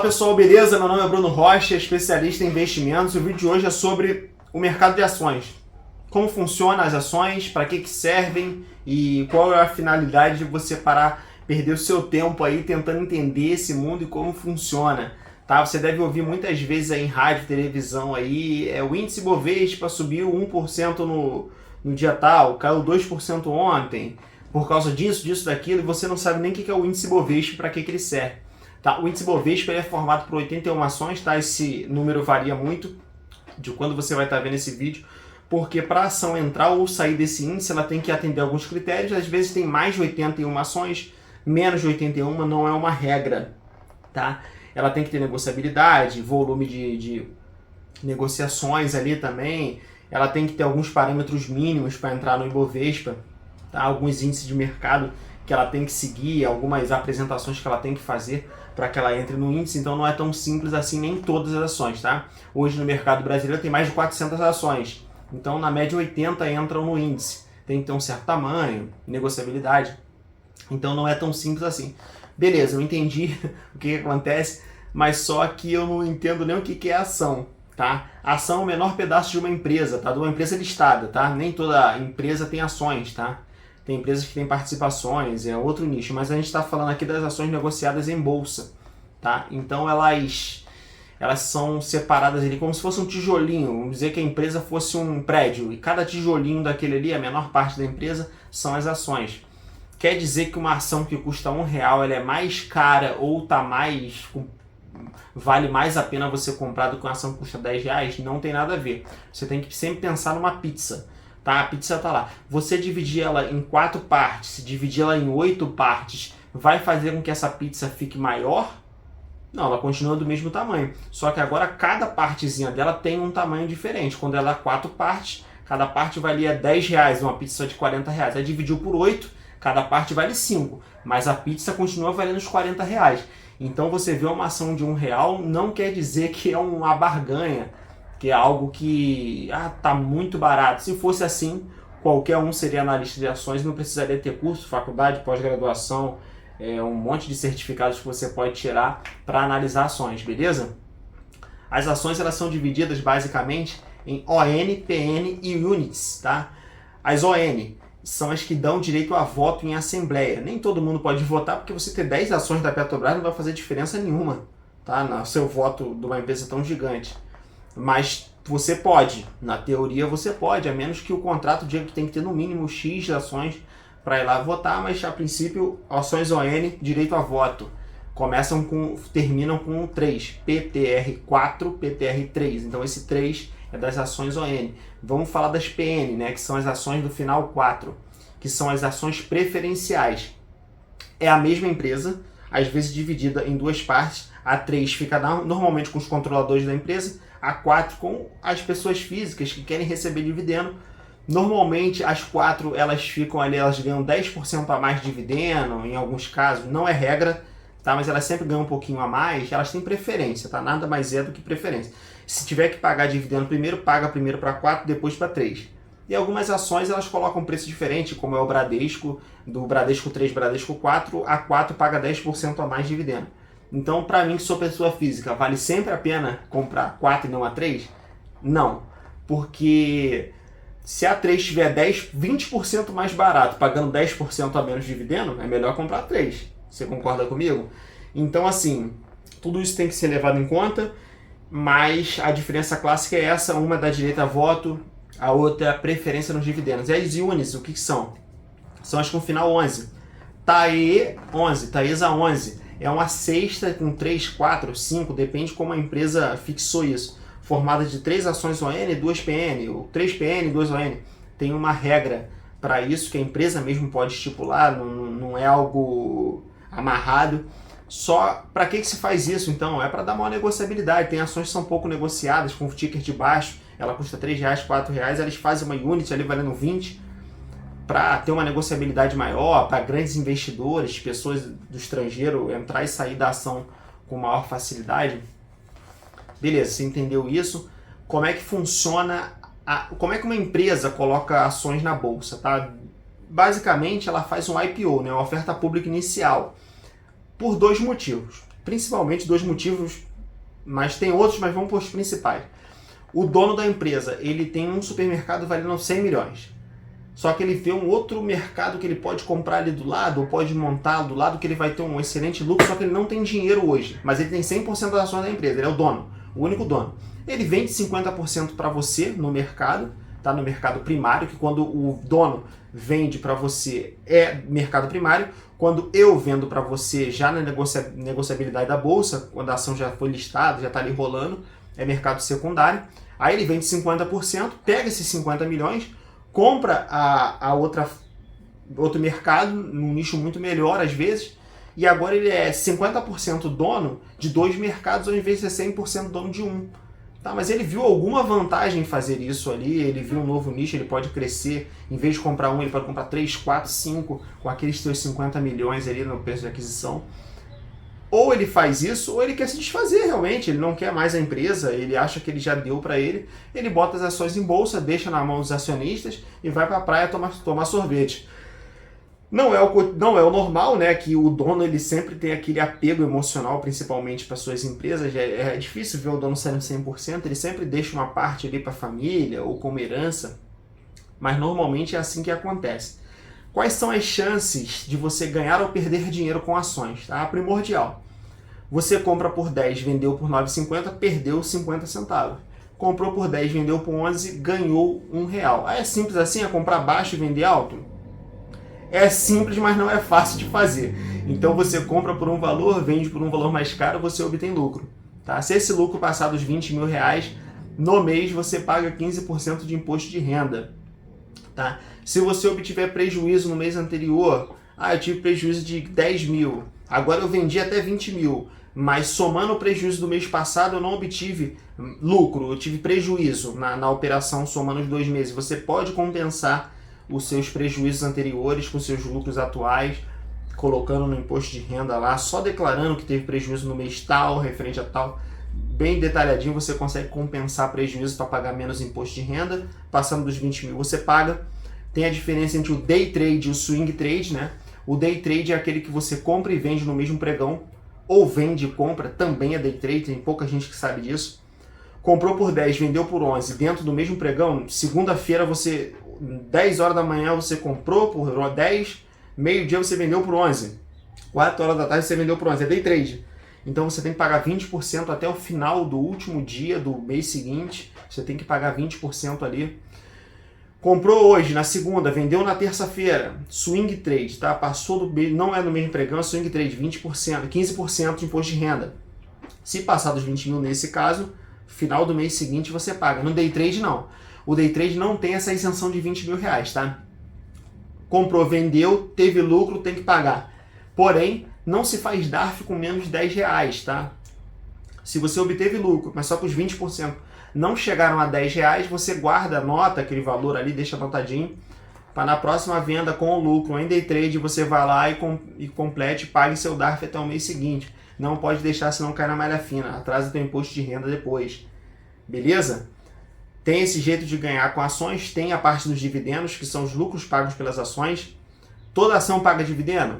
pessoal, beleza? Meu nome é Bruno Rocha, especialista em investimentos, e o vídeo de hoje é sobre o mercado de ações. Como funcionam as ações, para que servem e qual é a finalidade de você parar, perder o seu tempo aí tentando entender esse mundo e como funciona. Tá? Você deve ouvir muitas vezes aí em rádio, televisão aí, o índice Bovespa subiu 1% no dia tal, caiu 2% ontem, por causa disso, daquilo, e você não sabe nem o que é o índice Bovespa, para que ele serve. Tá? O índice Bovespa ele é formado por 81 ações, tá? Esse número varia muito de quando você vai estar vendo esse vídeo, porque para a ação entrar ou sair desse índice, ela tem que atender alguns critérios. Às vezes tem mais de 81 ações, menos de 81 não é uma regra. Tá? Ela tem que ter negociabilidade, volume de negociações ali também. Ela tem que ter alguns parâmetros mínimos para entrar no Ibovespa, tá? Alguns índices de mercado que ela tem que seguir, algumas apresentações que ela tem que fazer para que ela entre no índice, então não é tão simples assim nem todas as ações, tá? Hoje no mercado brasileiro tem mais de 400 ações, então na média 80 entram no índice, tem que ter um certo tamanho, negociabilidade, então não é tão simples assim. Beleza, eu entendi o que acontece, mas só que eu não entendo nem o que é ação, tá? A ação é o menor pedaço de uma empresa, tá? De uma empresa listada, tá? Nem toda empresa tem ações, tá? Tem empresas que têm participações, é outro nicho, mas a gente está falando aqui das ações negociadas em bolsa, tá? Então elas são separadas ali como se fosse um tijolinho, vamos dizer que a empresa fosse um prédio, e cada tijolinho daquele ali, a menor parte da empresa, são as ações. Quer dizer que uma ação que custa R$1, ela é mais cara ou tá mais... vale mais a pena você comprar do que uma ação que custa R$10? Não tem nada a ver. Você tem que sempre pensar numa pizza. Tá? A pizza tá lá. Você dividir ela em 4 partes, se dividir ela em 8 partes, vai fazer com que essa pizza fique maior? Não, ela continua do mesmo tamanho. Só que agora cada partezinha dela tem um tamanho diferente. Quando ela é 4 partes, cada parte valia R$10, uma pizza de R$40. Aí dividiu por 8, cada parte vale 5. Mas a pizza continua valendo os R$40. Então você vê uma ação de R$1, não quer dizer que é uma barganha, que é algo que tá muito barato. Se fosse assim, qualquer um seria analista de ações, não precisaria ter curso, faculdade, pós-graduação, um monte de certificados que você pode tirar para analisar ações, beleza? As ações elas são divididas basicamente em ON, PN e Units, tá? As ON são as que dão direito a voto em assembleia. Nem todo mundo pode votar, porque você ter 10 ações da Petrobras não vai fazer diferença nenhuma, tá? No seu voto de uma empresa tão gigante. Mas você pode, na teoria você pode, a menos que o contrato diga que tem que ter no mínimo X ações para ir lá votar, mas a princípio ações ON, direito a voto, terminam com 3, PTR4, PTR3, então esse 3 é das ações ON. Vamos falar das PN, né, que são as ações do final 4, que são as ações preferenciais. É a mesma empresa, às vezes dividida em 2 partes. A 3 fica normalmente com os controladores da empresa, a 4 com as pessoas físicas que querem receber dividendo. Normalmente as 4 elas ficam ali, elas ganham 10% a mais de dividendo, em alguns casos, não é regra, tá? Mas elas sempre ganham um pouquinho a mais, elas têm preferência, tá? Nada mais é do que preferência. Se tiver que pagar dividendo primeiro, paga primeiro para 4, depois para 3. E algumas ações elas colocam preço diferente, como é o Bradesco, do Bradesco 3, Bradesco 4, a 4 paga 10% a mais de dividendo. Então, para mim, que sou pessoa física, vale sempre a pena comprar 4 e não a 3? Não, porque se a 3 tiver 20% mais barato, pagando 10% a menos de dividendo, é melhor comprar a 3. Você concorda comigo? Então, assim, tudo isso tem que ser levado em conta, mas a diferença clássica é essa, uma dá direito a voto, a outra é a preferência nos dividendos. E as Unis, o que são? São as com final 11. TAE 11, Taesa 11. É uma cesta com 3, 4, 5, depende como a empresa fixou isso. Formada de 3 ações ON e 2 PN, ou 3 PN e 2 ON. Tem uma regra para isso que a empresa mesmo pode estipular, não é algo amarrado. Só para que se faz isso então? É para dar maior negociabilidade. Tem ações que são pouco negociadas, com o ticker de baixo, ela custa R$3, R$4, eles fazem uma unit ali valendo 20, para ter uma negociabilidade maior, para grandes investidores, pessoas do estrangeiro entrar e sair da ação com maior facilidade. Beleza, você entendeu isso? Como é que funciona, como é que uma empresa coloca ações na bolsa, tá? Basicamente ela faz um IPO, né, uma oferta pública inicial, por 2 motivos. principalmente 2 motivos, mas tem outros, mas vamos para os principais. O dono da empresa, ele tem um supermercado valendo 100 milhões. Só que ele vê um outro mercado que ele pode comprar ali do lado, ou pode montar do lado, que ele vai ter um excelente lucro, só que ele não tem dinheiro hoje. Mas ele tem 100% das ações da empresa, ele é o dono, o único dono. Ele vende 50% para você no mercado, tá? No mercado primário, que quando o dono vende para você é mercado primário. Quando eu vendo para você já na negociabilidade da bolsa, quando a ação já foi listada, já está ali rolando, é mercado secundário. Aí ele vende 50%, pega esses 50 milhões, compra outro mercado, num nicho muito melhor às vezes, e agora ele é 50% dono de 2 mercados ao invés de ser 100% dono de um. Tá, mas ele viu alguma vantagem em fazer isso ali, ele viu um novo nicho, ele pode crescer, em vez de comprar um, ele pode comprar 3, 4, 5, com aqueles seus 50 milhões ali no preço de aquisição. Ou ele faz isso, ou ele quer se desfazer realmente, ele não quer mais a empresa, ele acha que ele já deu para ele bota as ações em bolsa, deixa na mão dos acionistas e vai para a praia tomar sorvete. Não é o normal, né, que o dono ele sempre tem aquele apego emocional, principalmente para suas empresas. É difícil ver o dono saindo 100%, ele sempre deixa uma parte ali para a família ou como herança, mas normalmente é assim que acontece. Quais são as chances de você ganhar ou perder dinheiro com ações? Tá? A primordial. Você compra por 10, vendeu por 9,50, perdeu 50 centavos. Comprou por 10, vendeu por 11, ganhou R$1. É simples assim? É comprar baixo e vender alto? É simples, mas não é fácil de fazer. Então você compra por um valor, vende por um valor mais caro, você obtém lucro. Tá? Se esse lucro passar dos R$20 mil, no mês você paga 15% de imposto de renda. Tá? Se você obtiver prejuízo no mês anterior, eu tive prejuízo de 10 mil, agora eu vendi até 20 mil, mas somando o prejuízo do mês passado eu não obtive lucro, eu tive prejuízo na operação somando os 2 meses. Você pode compensar os seus prejuízos anteriores com seus lucros atuais, colocando no imposto de renda lá, só declarando que teve prejuízo no mês tal, referente a tal, bem detalhadinho você consegue compensar prejuízo para pagar menos imposto de renda. Passando dos 20 mil você paga. Tem a diferença entre o day trade e o swing trade, né? O day trade é aquele que você compra e vende no mesmo pregão, ou vende e compra, também é day trade, tem pouca gente que sabe disso. Comprou por 10, vendeu por 11, dentro do mesmo pregão, segunda-feira 10 horas da manhã você comprou por 10, meio-dia você vendeu por 11, 4 horas da tarde você vendeu por 11, é day trade. Então você tem que pagar 20% até o final do último dia do mês seguinte, você tem que pagar 20% ali. Comprou hoje, na segunda, vendeu na terça-feira, swing trade, tá? Passou do mês, não é no mesmo pregão, é swing trade, 20%, 15% de imposto de renda. Se passar dos 20 mil nesse caso, final do mês seguinte você paga. No day trade não. O day trade não tem essa isenção de 20 mil reais, tá? Comprou, vendeu, teve lucro, tem que pagar. Porém, não se faz DARF com menos de 10 reais, tá? Se você obteve lucro, mas só que os 20% não chegaram a 10 reais, você guarda, anota aquele valor ali, deixa anotadinho, para na próxima venda com o lucro em day trade você vai lá e complete, pague seu DARF até o mês seguinte. Não pode deixar, senão cai na malha fina, atrasa teu imposto de renda depois. Beleza? Tem esse jeito de ganhar com ações, tem a parte dos dividendos, que são os lucros pagos pelas ações. Toda ação paga dividendo?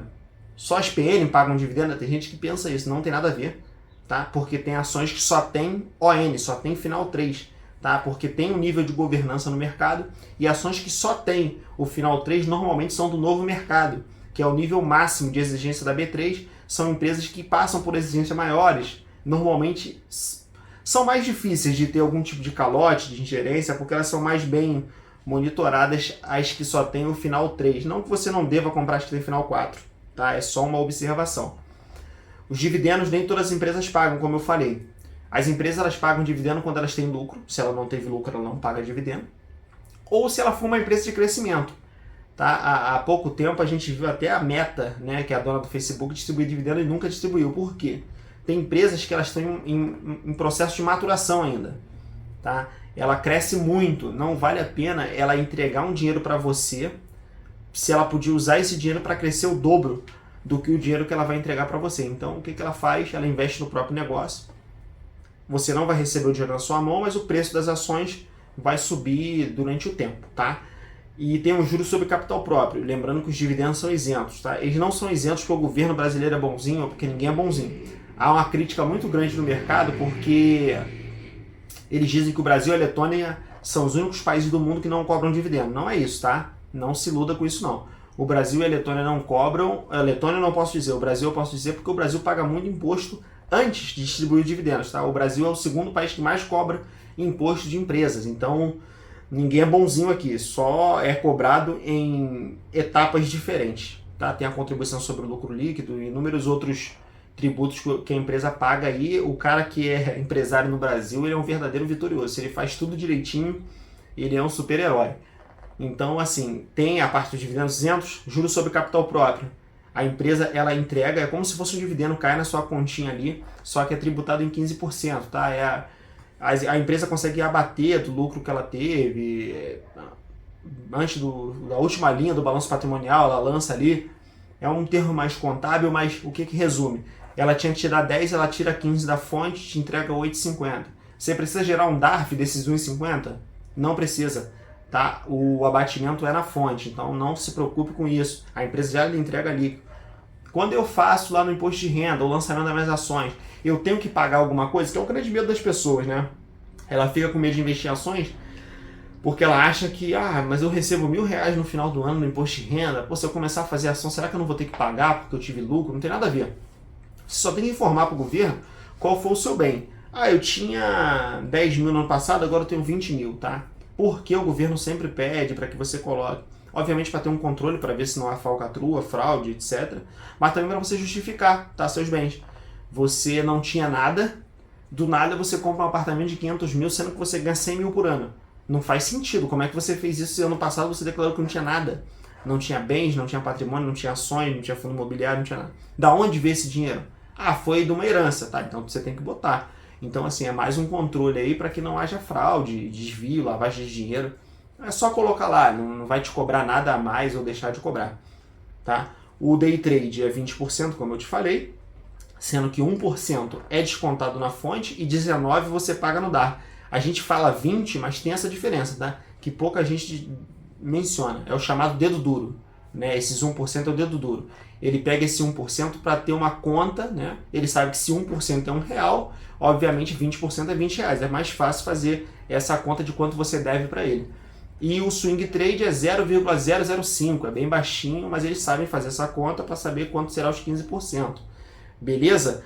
Só as PN pagam dividendo? Tem gente que pensa isso, não tem nada a ver, tá? Porque tem ações que só tem ON, só tem final 3, tá? Porque tem um nível de governança no mercado, e ações que só tem o final 3 normalmente são do novo mercado, que é o nível máximo de exigência da B3, são empresas que passam por exigências maiores, normalmente são mais difíceis de ter algum tipo de calote, de ingerência, porque elas são mais bem monitoradas as que só tem o final 3. Não que você não deva comprar as que tem final 4, tá? É só uma observação. Os dividendos nem todas as empresas pagam, como eu falei. As empresas elas pagam dividendo quando elas têm lucro. Se ela não teve lucro, ela não paga dividendo. Ou se ela for uma empresa de crescimento. Tá? Há pouco tempo a gente viu até a Meta, né, que é a dona do Facebook, distribuir dividendo e nunca distribuiu. Por quê? Tem empresas que elas estão em processo de maturação ainda. Tá? Ela cresce muito, não vale a pena ela entregar um dinheiro para você se ela podia usar esse dinheiro para crescer o dobro do que o dinheiro que ela vai entregar para você. Então, o que ela faz? Ela investe no próprio negócio. Você não vai receber o dinheiro na sua mão, mas o preço das ações vai subir durante o tempo, tá? E tem um juros sobre capital próprio. Lembrando que os dividendos são isentos, tá? Eles não são isentos porque o governo brasileiro é bonzinho ou porque ninguém é bonzinho. há uma crítica muito grande no mercado porque eles dizem que o Brasil e a Letônia são os únicos países do mundo que não cobram dividendo. Não é isso, tá? Não se iluda com isso, não. O Brasil e a Letônia não cobram. A Letônia eu não posso dizer, o Brasil eu posso dizer porque o Brasil paga muito imposto antes de distribuir dividendos, tá? O Brasil é o segundo país que mais cobra imposto de empresas. Então, ninguém é bonzinho aqui. Só é cobrado em etapas diferentes, tá? Tem a contribuição sobre o lucro líquido e inúmeros outros tributos que a empresa paga aí. O cara que é empresário no Brasil, ele é um verdadeiro vitorioso. Se ele faz tudo direitinho, ele é um super-herói. Então, assim, tem a parte dos dividendos isentos, juros sobre capital próprio. A empresa, ela entrega, é como se fosse um dividendo, cai na sua continha ali, só que é tributado em 15%, tá? A empresa consegue abater do lucro que ela teve, antes da última linha do balanço patrimonial, ela lança ali, é um termo mais contábil, mas o que resume? Ela tinha que tirar 10, ela tira 15 da fonte, te entrega 8,50. Você precisa gerar um DARF desses 1,50? Não precisa. Tá? O abatimento é na fonte, então não se preocupe com isso. A empresa já lhe entrega ali. Quando eu faço lá no imposto de renda, o lançamento das minhas ações, eu tenho que pagar alguma coisa, que é o grande medo das pessoas, né? Ela fica com medo de investir em ações porque ela acha que, mas eu recebo R$1.000 no final do ano no imposto de renda, pô, se eu começar a fazer ação, será que eu não vou ter que pagar porque eu tive lucro? Não tem nada a ver. Você só tem que informar para o governo qual foi o seu bem. Eu tinha 10 mil no ano passado, agora eu tenho 20 mil, tá? Porque o governo sempre pede para que você coloque, obviamente para ter um controle, para ver se não há falcatrua, fraude, etc. Mas também para você justificar, tá, seus bens. Você não tinha nada, do nada você compra um apartamento de 500 mil, sendo que você ganha 100 mil por ano. Não faz sentido. Como é que você fez isso se ano passado você declarou que não tinha nada? Não tinha bens, não tinha patrimônio, não tinha ações, não tinha fundo imobiliário, não tinha nada. Da onde veio esse dinheiro? Foi de uma herança, tá? Então você tem que botar. Então, assim, é mais um controle aí para que não haja fraude, desvio, lavagem de dinheiro. É só colocar lá, não vai te cobrar nada a mais ou deixar de cobrar, tá? O day trade é 20%, como eu te falei, sendo que 1% é descontado na fonte e 19% você paga no DAR. A gente fala 20%, mas tem essa diferença, tá? Que pouca gente menciona. É o chamado dedo duro, né? Esses 1% é o dedo duro. Ele pega esse 1% para ter uma conta, né? Ele sabe que se 1% é R$1, obviamente 20% é R$20. É mais fácil fazer essa conta de quanto você deve para ele. E o swing trade é 0,005, é bem baixinho, mas eles sabem fazer essa conta para saber quanto será os 15%. Beleza?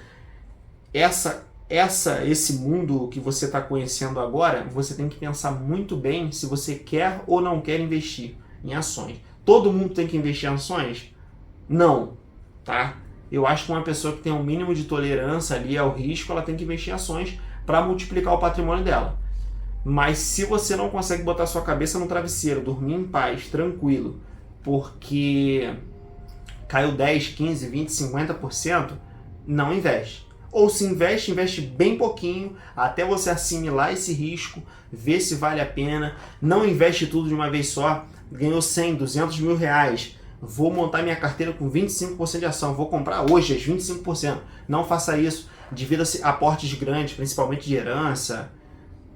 Esse mundo que você está conhecendo agora, você tem que pensar muito bem se você quer ou não quer investir em ações. Todo mundo tem que investir em ações? Não, tá? Eu acho que uma pessoa que tem um mínimo de tolerância ali ao risco, ela tem que investir em ações para multiplicar o patrimônio dela. Mas se você não consegue botar sua cabeça no travesseiro, dormir em paz, tranquilo, porque caiu 10, 15, 20, 50%, não investe. Ou se investe bem pouquinho, até você assimilar esse risco, ver se vale a pena. Não investe tudo de uma vez só. Ganhou 100, 200 mil reais. Vou montar minha carteira com 25% de ação. Vou comprar hoje as 25%. Não faça isso. Divida-se aportes grandes, principalmente de herança,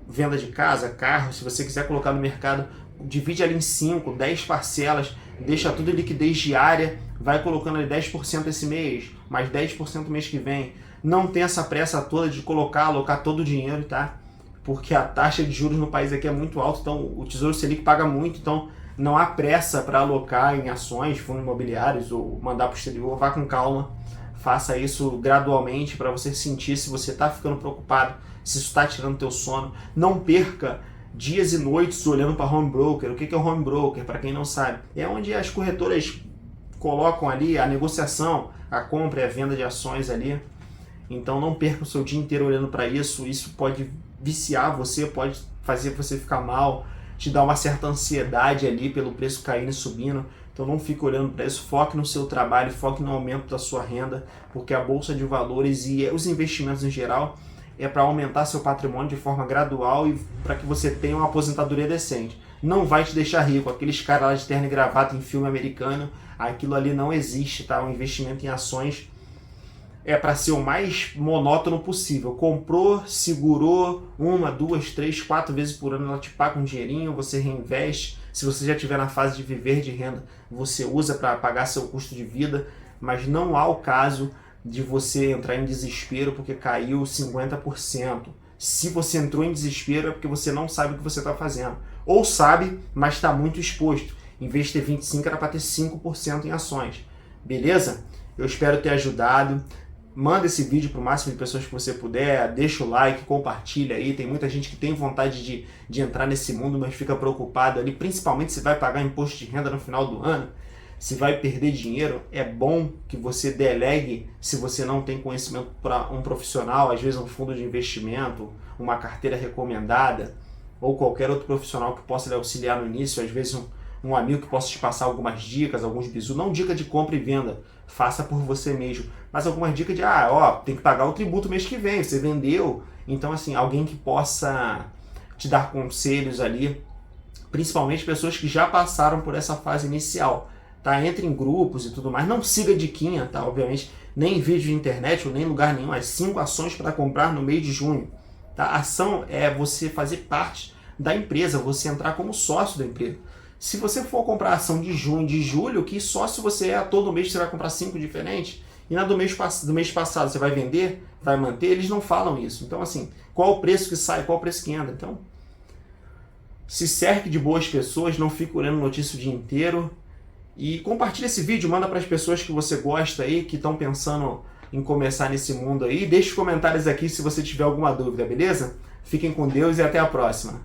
venda de casa, carro. Se você quiser colocar no mercado, divide ali em 5, 10 parcelas. Deixa tudo em liquidez diária. Vai colocando ali 10% esse mês, mais 10% mês que vem. Não tem essa pressa toda de alocar todo o dinheiro, tá? Porque a taxa de juros no país aqui é muito alta, então o Tesouro Selic paga muito, então não há pressa para alocar em ações, fundos imobiliários ou mandar para o exterior. Vá com calma, faça isso gradualmente para você sentir se você está ficando preocupado, se isso está tirando teu sono. Não perca dias e noites olhando para home broker. O que é o home broker? Para quem não sabe, é onde as corretoras colocam ali a negociação, a compra e a venda de ações ali. Então não perca o seu dia inteiro olhando para isso. Isso pode viciar você, pode fazer você ficar mal, te dar uma certa ansiedade ali pelo preço caindo e subindo. Então não fique olhando para isso, foque no seu trabalho, foque no aumento da sua renda, porque a Bolsa de Valores e os investimentos em geral é para aumentar seu patrimônio de forma gradual e para que você tenha uma aposentadoria decente. Não vai te deixar rico. Aqueles caras lá de terno e gravata em filme americano, aquilo ali não existe, tá? O investimento em ações é para ser o mais monótono possível. Comprou, segurou 1, 2, 3, 4 vezes por ano, ela te paga um dinheirinho, você reinveste. Se você já estiver na fase de viver de renda, você usa para pagar seu custo de vida, mas não há o caso de você entrar em desespero porque caiu 50%. Se você entrou em desespero é porque você não sabe o que você está fazendo. Ou sabe, mas está muito exposto. Em vez de ter 25%, era para ter 5% em ações. Beleza? Eu espero ter ajudado. Manda esse vídeo para o máximo de pessoas que você puder. Deixa o like, compartilha aí. Tem muita gente que tem vontade de entrar nesse mundo, mas fica preocupado ali, principalmente se vai pagar imposto de renda no final do ano, se vai perder dinheiro. É bom que você delegue, se você não tem conhecimento, para um profissional, às vezes um fundo de investimento, uma carteira recomendada, ou qualquer outro profissional que possa lhe auxiliar no início, às vezes um amigo que possa te passar algumas dicas, alguns bizus, não dica de compra e venda, faça por você mesmo, mas algumas dicas de, tem que pagar o tributo mês que vem, você vendeu, então assim, alguém que possa te dar conselhos ali, principalmente pessoas que já passaram por essa fase inicial, tá? Entre em grupos e tudo mais, não siga diquinha, tá? Obviamente, nem em vídeo de internet ou nem em lugar nenhum, as 5 ações para comprar no mês de junho, tá? A ação é você fazer parte da empresa, você entrar como sócio da empresa. Se você for comprar ação de junho, de julho, que sócio você é, todo mês você vai comprar 5 diferentes, e na do mês passado você vai vender, vai manter, eles não falam isso. Então assim, qual o preço que sai, qual o preço que entra? Então, se cerque de boas pessoas, não fique olhando notícia o dia inteiro, e compartilha esse vídeo, manda para as pessoas que você gosta aí, que estão pensando em começar nesse mundo aí, deixe os comentários aqui se você tiver alguma dúvida, beleza? Fiquem com Deus e até a próxima.